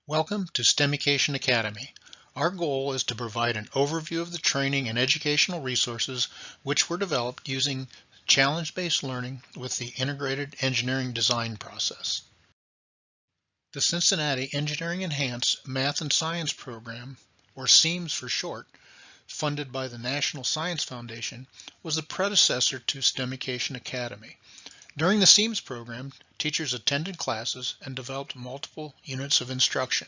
Welcome to STEMucation Academy. Our goal is to provide an overview of the training and educational resources which were developed using challenge-based learning with the integrated engineering design process. The Cincinnati Engineering Enhanced Math and Science Program, or CEEMS for short, funded by the National Science Foundation, was the predecessor to STEMucation Academy. During the CEEMS program, teachers attended classes and developed multiple units of instruction.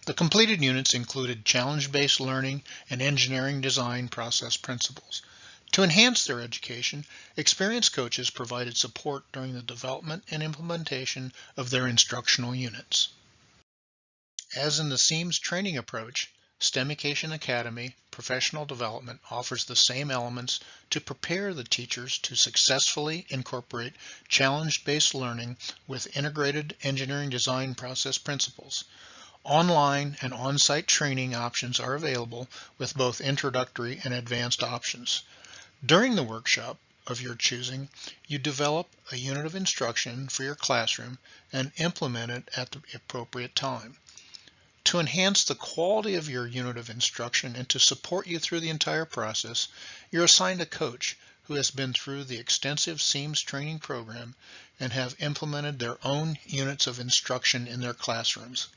The completed units included challenge-based learning and engineering design process principles. To enhance their education, experienced coaches provided support during the development and implementation of their instructional units. As in the CEEMS training approach, STEMucation Academy Professional Development offers the same elements to prepare the teachers to successfully incorporate challenge-based learning with integrated engineering design process principles. Online and on-site training options are available with both introductory and advanced options. During the workshop of your choosing, you develop a unit of instruction for your classroom and implement it at the appropriate time. To enhance the quality of your unit of instruction and to support you through the entire process, you're assigned a coach who has been through the extensive CEEMS training program and have implemented their own units of instruction in their classrooms.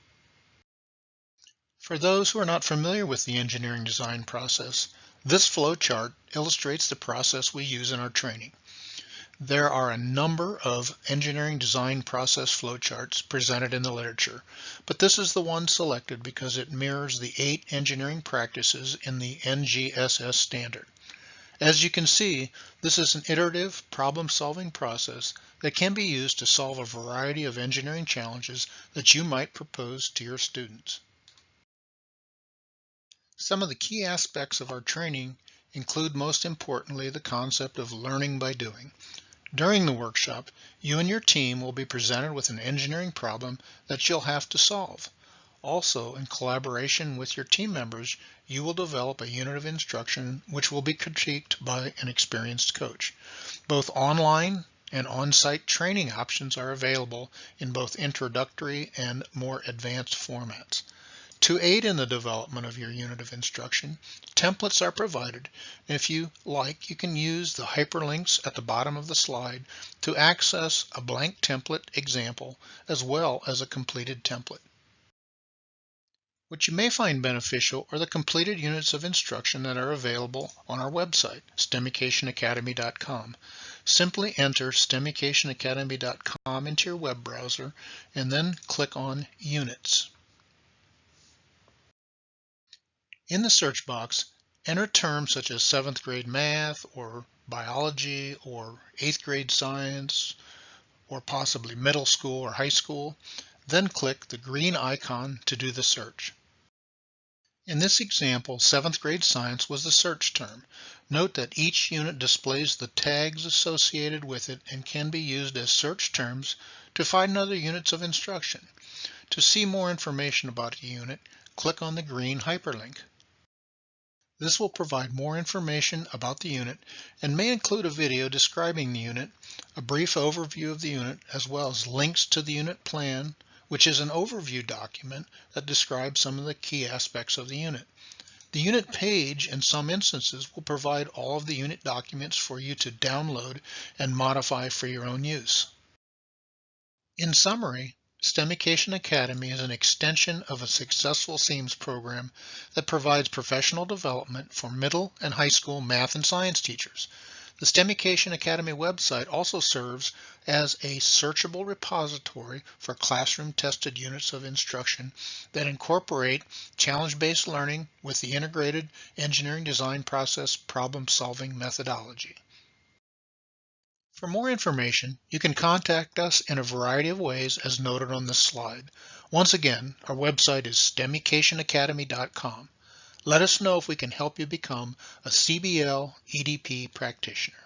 For those who are not familiar with the engineering design process, this flow chart illustrates the process we use in our training. There are a number of engineering design process flowcharts presented in the literature, but this is the one selected because it mirrors the 8 engineering practices in the NGSS standard. As you can see, this is an iterative problem-solving process that can be used to solve a variety of engineering challenges that you might propose to your students. Some of the key aspects of our training include, most importantly, the concept of learning by doing. During the workshop, you and your team will be presented with an engineering problem that you'll have to solve. Also, in collaboration with your team members, you will develop a unit of instruction which will be critiqued by an experienced coach. Both online and on-site training options are available in both introductory and more advanced formats. To aid in the development of your unit of instruction, templates are provided, and if you like, you can use the hyperlinks at the bottom of the slide to access a blank template example as well as a completed template. What you may find beneficial are the completed units of instruction that are available on our website, STEMucationacademy.com. Simply enter STEMucationacademy.com into your web browser and then click on Units. In the search box, enter terms such as 7th grade math or biology or 8th grade science or possibly middle school or high school, then click the green icon to do the search. In this example, 7th grade science was the search term. Note that each unit displays the tags associated with it and can be used as search terms to find other units of instruction. To see more information about a unit, click on the green hyperlink. This will provide more information about the unit and may include a video describing the unit, a brief overview of the unit, as well as links to the unit plan, which is an overview document that describes some of the key aspects of the unit. The unit page, in some instances, will provide all of the unit documents for you to download and modify for your own use. In summary, STEMucation Academy is an extension of a successful CEEMS program that provides professional development for middle and high school math and science teachers. The STEMucation Academy website also serves as a searchable repository for classroom-tested units of instruction that incorporate challenge-based learning with the integrated engineering design process problem-solving methodology. For more information, you can contact us in a variety of ways as noted on this slide. Once again, our website is STEMucationacademy.com. Let us know if we can help you become a CBL EDP practitioner.